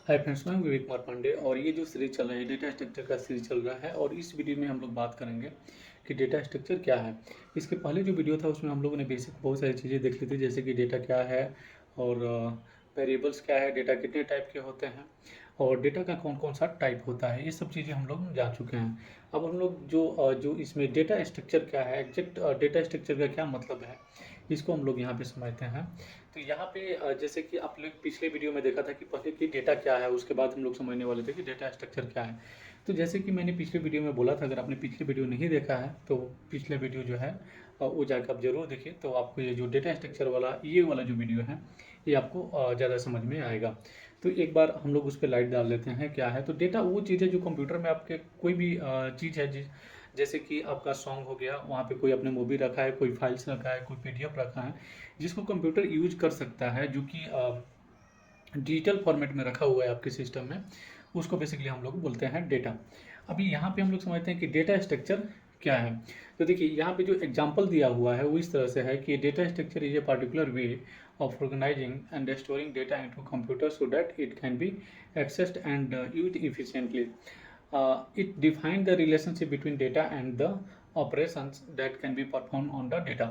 Hi friends, मैं हूं विवेक कुमार पांडे और ये जो सीरीज चल रहा है डेटा स्ट्रक्चर का सीरीज चल रहा है। और इस वीडियो में हम लोग बात करेंगे कि डेटा स्ट्रक्चर क्या है। इसके पहले जो वीडियो था उसमें हम लोगों ने बेसिक बहुत सारी चीज़ें देख ली थी, जैसे कि डेटा क्या है और वेरिएबल्स क्या है, डेटा कितने टाइप के होते हैं और डेटा का कौन कौन सा टाइप होता है, ये सब चीज़ें हम लोग जान चुके हैं। अब हम लोग जो इसमें डेटा स्ट्रक्चर क्या है, एग्जैक्ट डेटा स्ट्रक्चर का क्या मतलब है, इसको हम लोग यहाँ पे समझते हैं। तो यहाँ पे जैसे कि आप लोग पिछले वीडियो में देखा था कि पहले कि डेटा क्या है, उसके बाद हम लोग समझने वाले थे कि डेटा स्ट्रक्चर क्या है। तो जैसे कि मैंने पिछले वीडियो में बोला था, अगर आपने पिछले वीडियो नहीं देखा है तो पिछले वीडियो जो है वो जाकर आप जरूर देखिए, तो आपको ये जो डेटा स्ट्रक्चर वाला ये वाला जो वीडियो है ये आपको ज़्यादा समझ में आएगा। तो एक बार हम लोग उस पर लाइट डाल लेते हैं क्या है। तो डेटा वो चीज़ है जो कंप्यूटर में आपके कोई भी चीज़ है जैसे कि आपका सॉन्ग हो गया, वहाँ पे कोई अपने मूवी रखा है, कोई फाइल्स रखा है, कोई पीडीएफ रखा है, जिसको कंप्यूटर यूज कर सकता है, जो कि डिजिटल फॉर्मेट में रखा हुआ है आपके सिस्टम में, उसको बेसिकली हम लोग बोलते हैं डेटा। अभी यहाँ पे हम लोग समझते हैं कि डेटा स्ट्रक्चर क्या है। तो देखिए यहाँ पे जो एग्जांपल दिया हुआ है वो इस तरह से है कि data structure is a particular way of organising and storing data into computer so that it can be accessed and used efficiently. It define the relationship between data and the operations that can be performed on the data।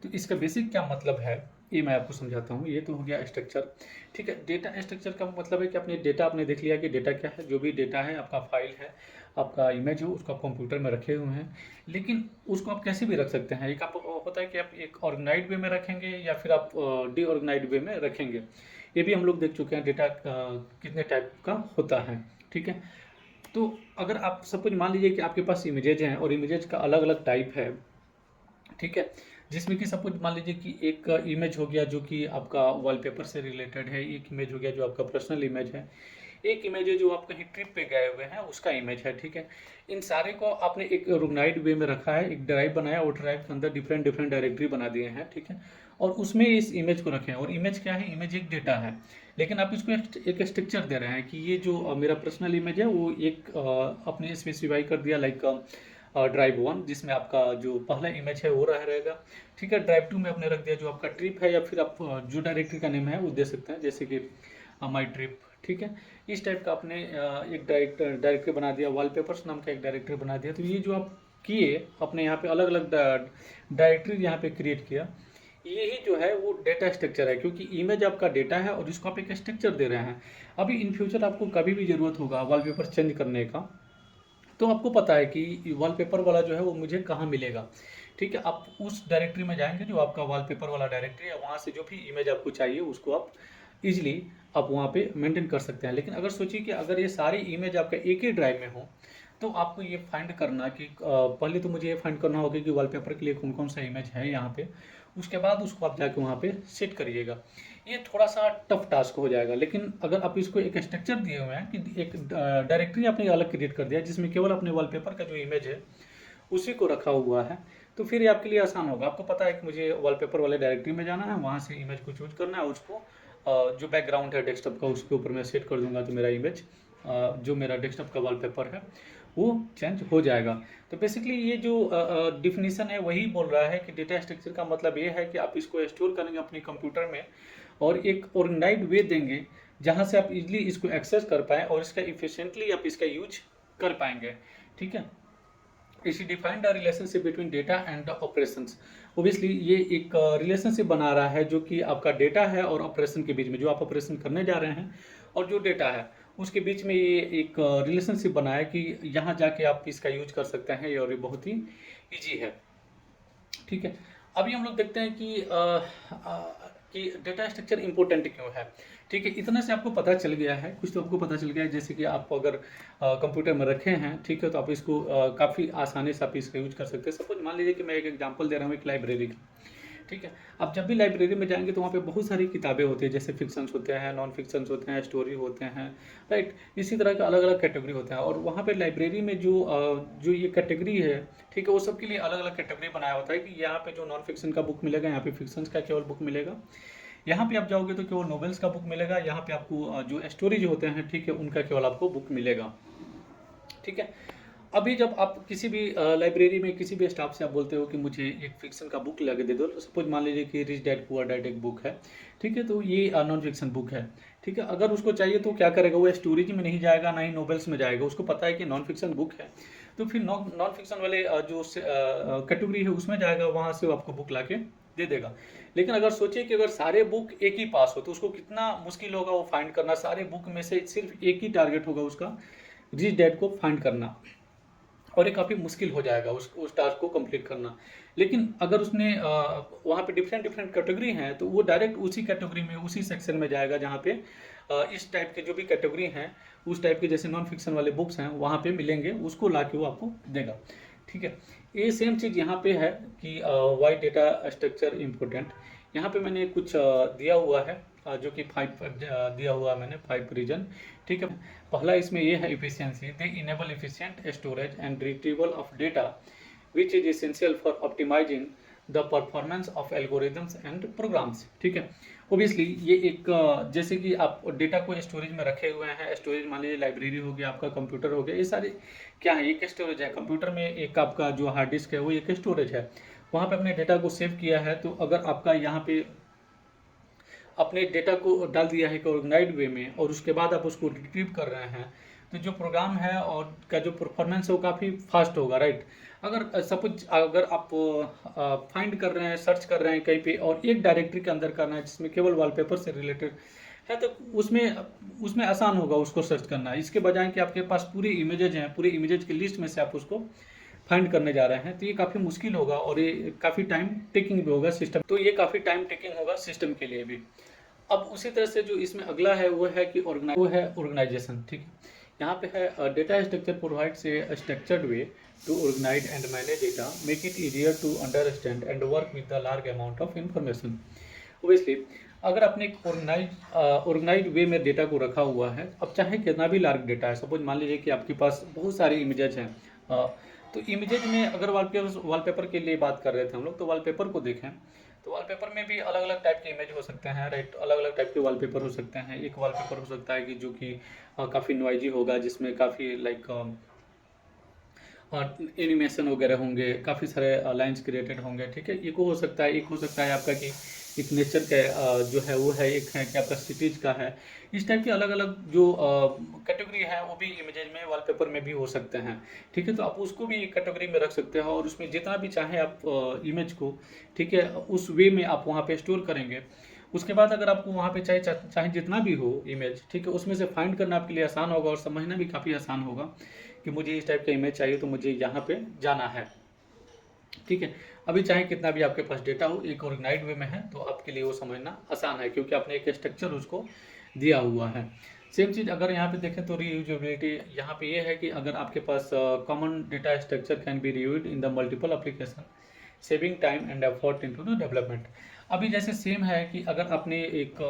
तो इसका basic क्या मतलब है ये मैं आपको समझाता हूँ। ये तो हो गया स्ट्रक्चर, ठीक है। डेटा स्ट्रक्चर का मतलब है कि अपने डेटा आपने देख लिया कि डेटा क्या है। जो भी डेटा है, आपका फाइल है, आपका इमेज हो, उसको आप कंप्यूटर में रखे हुए हैं, लेकिन उसको आप कैसे भी रख सकते हैं। एक आप होता है कि आप एक ऑर्गेनाइज्ड वे में रखेंगे या फिर आप डीऑर्गेनाइज्ड वे में रखेंगे। ये भी हम लोग देख चुके हैं डेटा कितने टाइप का होता है, ठीक है। तो अगर आप सपोज मान लीजिए कि आपके पास इमेजेज हैं और इमेजेज का अलग अलग टाइप है, ठीक है, जिसमें कि सपोज मान लीजिए कि एक इमेज हो गया जो कि आपका वॉलपेपर से रिलेटेड है, एक इमेज हो गया जो आपका पर्सनल इमेज है, एक इमेज है जो आप कहीं ट्रिप पे गए हुए हैं उसका इमेज है, ठीक है। इन सारे को आपने एक ऑर्गेनाइज्ड वे में रखा है, एक ड्राइव बनाया और ड्राइव के अंदर डिफरेंट डिफरेंट डायरेक्टरी बना दिए हैं, ठीक है। और उसमें इस इमेज को रखें, और इमेज क्या है, इमेज एक डेटा है, लेकिन आप इसको एक स्ट्रक्चर दे रहे हैं कि ये जो मेरा पर्सनल इमेज है वो एक अपने स्पेसिफाई कर दिया, लाइक ड्राइव 1 जिसमें आपका जो पहला इमेज है वो रहेगा, ठीक है। ड्राइव 2 में आपने रख दिया जो आपका ट्रिप है, या फिर आप जो डायरेक्टरी का नेम है वो दे सकते हैं, जैसे कि माई ट्रिप, ठीक है। इस टाइप का आपने एक डायरेक्टरी बना दिया, वॉलपेपर्स नाम का एक डायरेक्टरी बना दिया। तो ये जो आप किए अपने यहाँ पे अलग अलग डायरेक्टरी यहाँ पे क्रिएट किया, यही जो है वो डेटा स्ट्रक्चर है, क्योंकि इमेज आपका डेटा है और इसको आप एक स्ट्रक्चर दे रहे हैं। अभी इन फ्यूचर आपको कभी भी ज़रूरत होगा वॉलपेपर चेंज करने का, तो आपको पता है कि वॉलपेपर वाला जो है वो मुझे कहाँ मिलेगा, ठीक है। आप उस डायरेक्टरी में जाएंगे जो आपका वॉलपेपर वाला डायरेक्टरी है, वहाँ से जो भी इमेज आपको चाहिए उसको आप इजीली आप वहाँ पे मेंटेन कर सकते हैं। लेकिन अगर सोचिए कि अगर ये सारी इमेज आपका एक ही ड्राइव में हो, तो आपको ये फाइंड करना कि पहले तो मुझे ये फाइंड करना होगा कि वॉलपेपर के लिए कौन कौन सा इमेज है यहाँ पे, उसके बाद उसको आप जाके वहाँ पे सेट करिएगा। ये थोड़ा सा टफ टास्क हो जाएगा। लेकिन अगर आप इसको एक स्ट्रक्चर दिए हुए हैं कि एक डायरेक्टरी आपने अलग क्रिएट कर दिया जिसमें केवल अपने वॉलपेपर का जो इमेज है उसी को रखा हुआ है, तो फिर ये आपके लिए आसान होगा। आपको पता है कि मुझे वॉलपेपर वाले डायरेक्टरी में जाना है, वहाँ से इमेज को चूज करना है, उसको जो बैकग्राउंड है डेस्कटॉप का उसके ऊपर मैं सेट कर दूंगा, तो मेरा इमेज जो मेरा डेस्कटॉप का वॉलपेपर है वो चेंज हो जाएगा। तो बेसिकली ये जो डिफिनीसन है वही बोल रहा है कि डेटा स्ट्रक्चर का मतलब ये है कि आप इसको स्टोर करेंगे अपने कंप्यूटर में और एक ऑर्गेनाइज्ड वे देंगे जहाँ से आप इजीली इसको एक्सेस कर पाएँ और इसका इफिशिएंटली आप इसका यूज कर पाएंगे, ठीक है। इसी defined the relationship between data and the operations. Obviously ये एक रिलेशनशिप बना रहा है जो कि आपका डेटा है और ऑपरेशन के बीच में, जो आप ऑपरेशन करने जा रहे हैं और जो डेटा है उसके बीच में ये एक रिलेशनशिप बना है कि यहाँ जाके आप इसका यूज कर सकते हैं और ये बहुत ही ईजी है, ठीक है। अभी हम लोग देखते हैं कि डेटा स्ट्रक्चर इंपॉर्टेंट क्यों है, ठीक है। इतना से आपको पता चल गया है, कुछ तो आपको पता चल गया है, जैसे कि आप अगर कंप्यूटर में रखे हैं, ठीक है, तो आप इसको काफ़ी आसानी से आप इसका यूज कर सकते हैं। सपोज मान लीजिए कि मैं एक एग्जांपल दे रहा हूँ एक लाइब्रेरी का, ठीक है। आप जब भी लाइब्रेरी में जाएंगे तो वहाँ पे बहुत सारी किताबें होती है, जैसे फिक्शंस होते हैं, नॉन फिक्शंस होते हैं, स्टोरी होते हैं, राइट। इसी तरह का अलग अलग कैटेगरी होते हैं और वहाँ पे लाइब्रेरी में जो ये कैटेगरी है, ठीक है, वो सबके लिए अलग अलग कैटेगरी बनाया होता है कि यहाँ पे जो नॉन फिक्शन का बुक मिलेगा, यहाँ पे फिक्शंस का केवल बुक मिलेगा, यहाँ पे आप जाओगे तो केवल नॉवेल्स का बुक मिलेगा, यहाँ पे आपको जो स्टोरी जो होते हैं, ठीक है, उनका केवल आपको बुक मिलेगा, ठीक है। अभी जब आप किसी भी लाइब्रेरी में किसी भी स्टाफ से आप बोलते हो कि मुझे एक फिक्शन का बुक लगा दे दो, सपोज मान लीजिए कि रिच डैड पुअर डैड एक बुक है, ठीक है, तो ये नॉन फिक्शन बुक है, ठीक है। अगर उसको चाहिए तो क्या करेगा, वो स्टोरेज में नहीं जाएगा, ना ही नॉवेल्स में जाएगा, उसको पता है कि नॉन फिक्शन बुक है, तो फिर नॉन फिक्शन वाले जो कैटेगरी है उसमें जाएगा, वहाँ से वो आपको बुक ला के दे देगा। लेकिन अगर सोचिए कि अगर सारे बुक एक ही पास हो तो उसको कितना मुश्किल होगा वो फाइंड करना, सारे बुक में से सिर्फ एक ही टारगेट होगा उसका, रिच डैड को फाइंड करना, और ये काफ़ी मुश्किल हो जाएगा उस टास्क को कंप्लीट करना। लेकिन अगर उसने वहाँ पे डिफरेंट डिफरेंट कैटेगरी हैं तो वो डायरेक्ट उसी कैटेगरी में, उसी सेक्शन में जाएगा जहाँ पे इस टाइप के जो भी कैटेगरी हैं, उस टाइप के जैसे नॉन फिक्शन वाले बुक्स हैं वहाँ पे मिलेंगे, उसको ला के वो आपको देगा। ठीक है। ये सेम चीज़ यहाँ पे है कि वाई डेटा स्ट्रक्चर इम्पोर्टेंट। यहाँ पे मैंने कुछ दिया हुआ है, जो कि 5 दिया हुआ है मैंने, 5 रीजन। ठीक है। पहला इसमें ये है efficiency, they enable efficient storage and retrieval of data which is essential for optimising the performance of algorithms and programs. ठीक है। ओबियसली ये एक जैसे कि आप डेटा को स्टोरेज में रखे हुए हैं, स्टोरेज मान लीजिए लाइब्रेरी हो गया, आपका कंप्यूटर हो गया, ये सारे क्या है, एक स्टोरेज है। कंप्यूटर में एक आपका जो हार्ड डिस्क है वो एक स्टोरेज है, वहाँ पे अपने डेटा को सेव किया है। तो अगर आपका यहाँ पे अपने डेटा को डाल दिया है एक ऑर्गेनाइज्ड वे में, और उसके बाद आप उसको रिट्रीव कर रहे हैं, तो जो प्रोग्राम है और का जो परफॉर्मेंस है वो काफ़ी फास्ट होगा, राइट। अगर सपोज अगर आप फाइंड कर रहे हैं, सर्च कर रहे हैं कहीं पे, और एक डायरेक्टरी के अंदर करना है जिसमें केवल वॉलपेपर से रिलेटेड है, तो उसमें उसमें आसान होगा उसको सर्च करना। इसके बजाय कि आपके पास पूरी इमेजेज हैं, पूरी इमेजेज की लिस्ट में से आप उसको फाइंड करने जा रहे हैं, तो ये काफ़ी मुश्किल होगा और ये काफ़ी टाइम टेकिंग भी होगा सिस्टम, तो ये काफ़ी टाइम टेकिंग होगा सिस्टम के लिए भी। अब उसी तरह से जो इसमें अगला है वो है कि ऑर्गेनाइजेशन। ठीक है। यहाँ पे है data structure provides a structured way to organise and manage data, make it easier to understand and work with the large amount of information. Obviously अगर आपने एक ऑर्गेनाइज वे में डेटा को रखा हुआ है, अब चाहे कितना भी लार्ज डेटा है, सपोज मान लीजिए कि आपके पास बहुत सारी इमेजेज हैं, तो इमेजेज में अगर वॉलपेपर के लिए बात कर रहे थे हम लोग, तो वॉलपेपर को देखें तो वॉलपेपर में भी अलग अलग टाइप के इमेज हो सकते हैं, राइट। अलग अलग टाइप के वॉलपेपर हो सकते हैं। एक वॉलपेपर हो सकता है कि जो कि काफ़ी नॉइजी होगा, जिसमें काफ़ी लाइक एनिमेशन वगैरह होंगे, काफ़ी सारे लाइंस क्रिएटेड होंगे। ठीक है। एक हो सकता है, एक हो सकता है आपका कि एक नेचर का जो है वो है, एक है कि आपका सिटीज का है। इस टाइप के अलग अलग जो कैटेगरी है वो भी इमेजेज में, वॉलपेपर में भी हो सकते हैं। ठीक है। तो आप उसको भी एक कैटेगरी में रख सकते हैं और उसमें जितना भी चाहे आप इमेज को, ठीक है, उस वे में आप वहाँ पे स्टोर करेंगे। उसके बाद अगर आपको वहाँ पे चाहे जितना भी हो इमेज, ठीक है, उसमें से फाइंड करना आपके लिए आसान होगा और समझना भी काफ़ी आसान होगा कि मुझे इस टाइप का इमेज चाहिए तो मुझे यहाँ पे जाना है। ठीक है। अभी चाहे कितना भी आपके पास डेटा हो, एक ऑर्गेनाइज्ड वे में है तो आपके लिए वो समझना आसान है, क्योंकि आपने एक स्ट्रक्चर उसको दिया हुआ है। सेम चीज़ अगर यहाँ पे देखें तो रीयूजेबिलिटी यहाँ पे ये है कि अगर आपके पास common data structure can be reused in the multiple application, saving time and effort into the development. अभी जैसे सेम है कि अगर आपने एक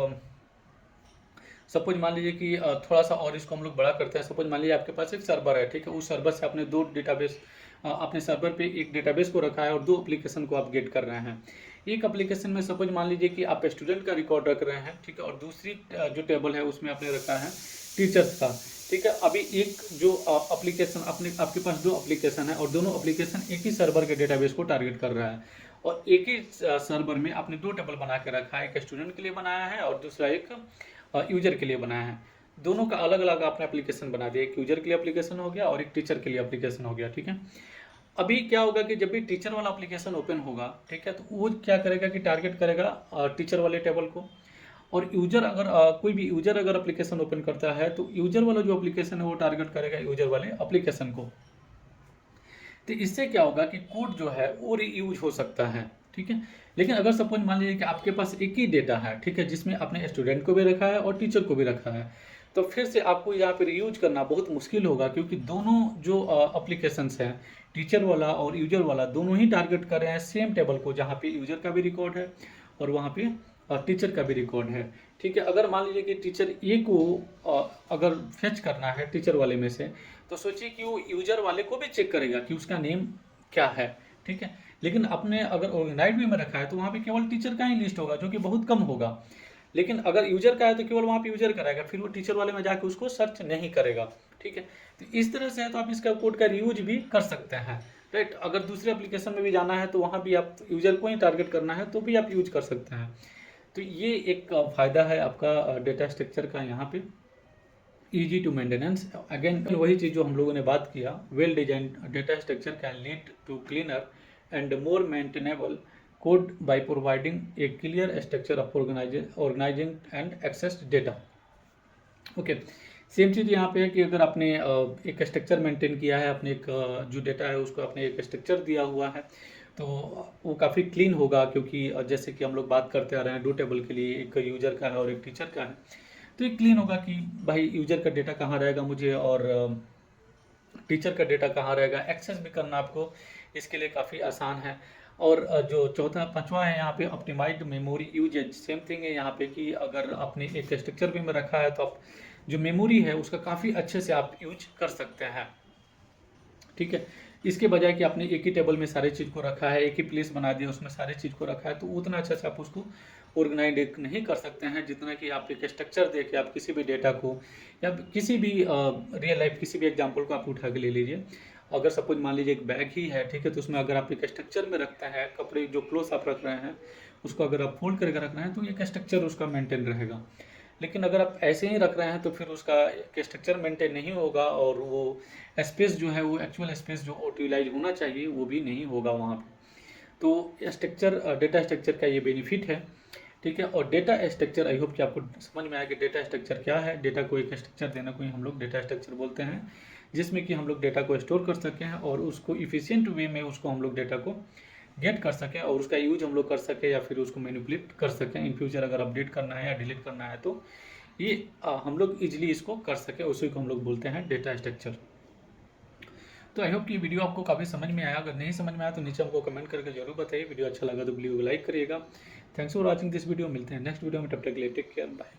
सपोज मान लीजिए कि थोड़ा सा और इसको हम लोग बड़ा करते हैं। सपोज मान लीजिए आपके पास एक सर्वर है, ठीक है, उस सर्वर से आपने दो डेटाबेस, अपने सर्वर पे एक डेटाबेस को रखा है और दो एप्लीकेशन को आप गेट कर रहे हैं। एक एप्लीकेशन में सपोज मान लीजिए कि आप स्टूडेंट का रिकॉर्ड रख रहे हैं, ठीक है, और दूसरी जो टेबल है उसमें आपने रखा है टीचर्स का। ठीक है। अभी एक जो एप्लीकेशन आपके पास दो एप्लीकेशन है और दोनों एप्लीकेशन एक ही सर्वर के डेटाबेस को टारगेट कर रहा है, और एक ही सर्वर में आपने दो टेबल बना के रखा है, एक स्टूडेंट के लिए बनाया है और दूसरा एक यूजर के लिए बनाया है। दोनों का अलग अलग आपने एप्लीकेशन बना दिया, एक यूजर के लिए एप्लीकेशन हो गया और एक टीचर के लिए एप्लीकेशन हो गया। ठीक है। अभी क्या होगा कि जब भी टीचर वाला एप्लीकेशन ओपन होगा, ठीक है, तो वो क्या करेगा कि टारगेट करेगा टीचर वाले टेबल को, और यूजर अगर कोई भी यूजर अगर एप्लीकेशन ओपन करता है तो यूजर वाला जो एप्लीकेशन है वो टारगेट करेगा यूजर वाले एप्लीकेशन को। तो इससे क्या होगा कि कोड जो है वो रीयूज हो सकता है। ठीक है। लेकिन अगर सपोज मान लीजिए कि आपके पास एक ही डेटा है, ठीक है, जिसमें आपने स्टूडेंट को भी रखा है और टीचर को भी रखा है, तो फिर से आपको यहाँ पे रीयूज करना बहुत मुश्किल होगा, क्योंकि दोनों जो एप्लीकेशंस हैं, टीचर वाला और यूजर वाला, दोनों ही टारगेट कर रहे हैं सेम टेबल को, जहाँ पे यूजर का भी रिकॉर्ड है और वहाँ पे टीचर का भी रिकॉर्ड है। ठीक है। अगर मान लीजिए कि टीचर ए को अगर फेच करना है टीचर वाले में से, तो सोचिए कि वो यूजर वाले को भी चेक करेगा कि उसका नेम क्या है। ठीक है। लेकिन आपने अगर ऑर्गेनाइज्ड वे में रखा है तो वहाँ पे केवल टीचर का ही लिस्ट होगा, जो कि बहुत कम होगा। लेकिन अगर यूजर का है तो केवल वहाँ पे यूजर करेगा, फिर वो टीचर वाले में जाके उसको सर्च नहीं करेगा। ठीक है। तो इस तरह से है तो आप इसका कोड का रीयूज भी कर सकते हैं, राइट। अगर दूसरे एप्लीकेशन में भी जाना है तो वहाँ भी आप यूजर को ही टारगेट करना है तो भी आप यूज कर सकते हैं। तो ये एक फ़ायदा है आपका डेटा स्ट्रक्चर का यहाँ पे, ईजी टू मेंटेनेंस। अगेन वही चीज़ जो हम लोगों ने बात किया, well design data structure can lead to cleaner and more maintainable code by providing a clear structure of organising and access data. Okay, same चीज़ यहाँ पे है कि अगर आपने एक स्ट्रक्चर मेंटेन किया है, अपने एक जो डेटा है उसको आपने एक स्ट्रक्चर दिया हुआ है, तो वो काफ़ी क्लीन होगा, क्योंकि जैसे कि हम लोग बात करते आ रहे हैं 2 टेबल के लिए, एक यूजर का है और एक टीचर का है। तो ये क्लीन होगा कि भाई यूजर का डेटा कहाँ रहेगा मुझे और टीचर का डेटा कहाँ रहेगा, एक्सेस भी करना आपको इसके लिए काफ़ी आसान है। और जो चौथा पांचवा है यहाँ पे optimised memory usage. Same thing है यहाँ पे कि अगर आपने एक स्ट्रक्चर भी में रखा है तो आप जो मेमोरी है उसका काफ़ी अच्छे से आप यूज कर सकते हैं। ठीक है, इसके बजाय कि आपने एक ही टेबल में सारे चीज़ को रखा है, एक ही प्लेस बना दिया उसमें सारे चीज़ को रखा है, तो उतना अच्छे से आप उसको ऑर्गेनाइज नहीं कर सकते हैं जितना कि आप एक स्ट्रक्चर दे के आप किसी भी डेटा को या किसी भी रियल लाइफ किसी भी एग्जांपल को आप उठा के ले लीजिए। अगर सपोज मान लीजिए एक बैग ही है, ठीक है, तो उसमें अगर आप एक स्ट्रक्चर में रखते हैं, कपड़े जो क्लोथ आप रख रहे हैं उसको अगर आप फोल्ड करके रख रहे हैं तो एक स्ट्रक्चर उसका मेंटेन रहेगा। लेकिन अगर आप ऐसे ही रख रहे हैं तो फिर उसका एक स्ट्रक्चर मेंटेन नहीं होगा और वो स्पेस जो है वो एक्चुअल स्पेस जो यूटिलाइज होना चाहिए वो भी नहीं होगा वहाँ पे। तो स्ट्रक्चर डेटा स्ट्रक्चर का ये बेनिफिट है। ठीक है, और डेटा स्ट्रक्चर आई होप कि आपको समझ में आया कि डेटा स्ट्रक्चर क्या है। डेटा को एक स्ट्रक्चर देने को ही हम लोग डेटा स्ट्रक्चर बोलते हैं, जिसमें कि हम लोग डेटा को स्टोर कर सकें हैं और उसको इफ़िशिएंट वे में उसको हम लोग डेटा को गेट कर सकें और उसका यूज हम लोग कर सकें या फिर उसको मैनिपुलेट कर सकें इन फ्यूचर अगर अपडेट करना है या डिलीट करना है तो ये हम लोग इजीली इसको कर सकें, उसी को हम लोग बोलते हैं डेटा स्ट्रक्चर। तो आई होप कि वीडियो आपको काफ़ी समझ में आया। अगर नहीं समझ में आया तो नीचे हमको कमेंट करके जरूर बताइए। वीडियो अच्छा लगा तो वीडियो को लाइक करिएगा। Thanks for watching this video. मिलते हैं नेक्स्ट वीडियो में, तब तक के लिए टेक केयर, बाय।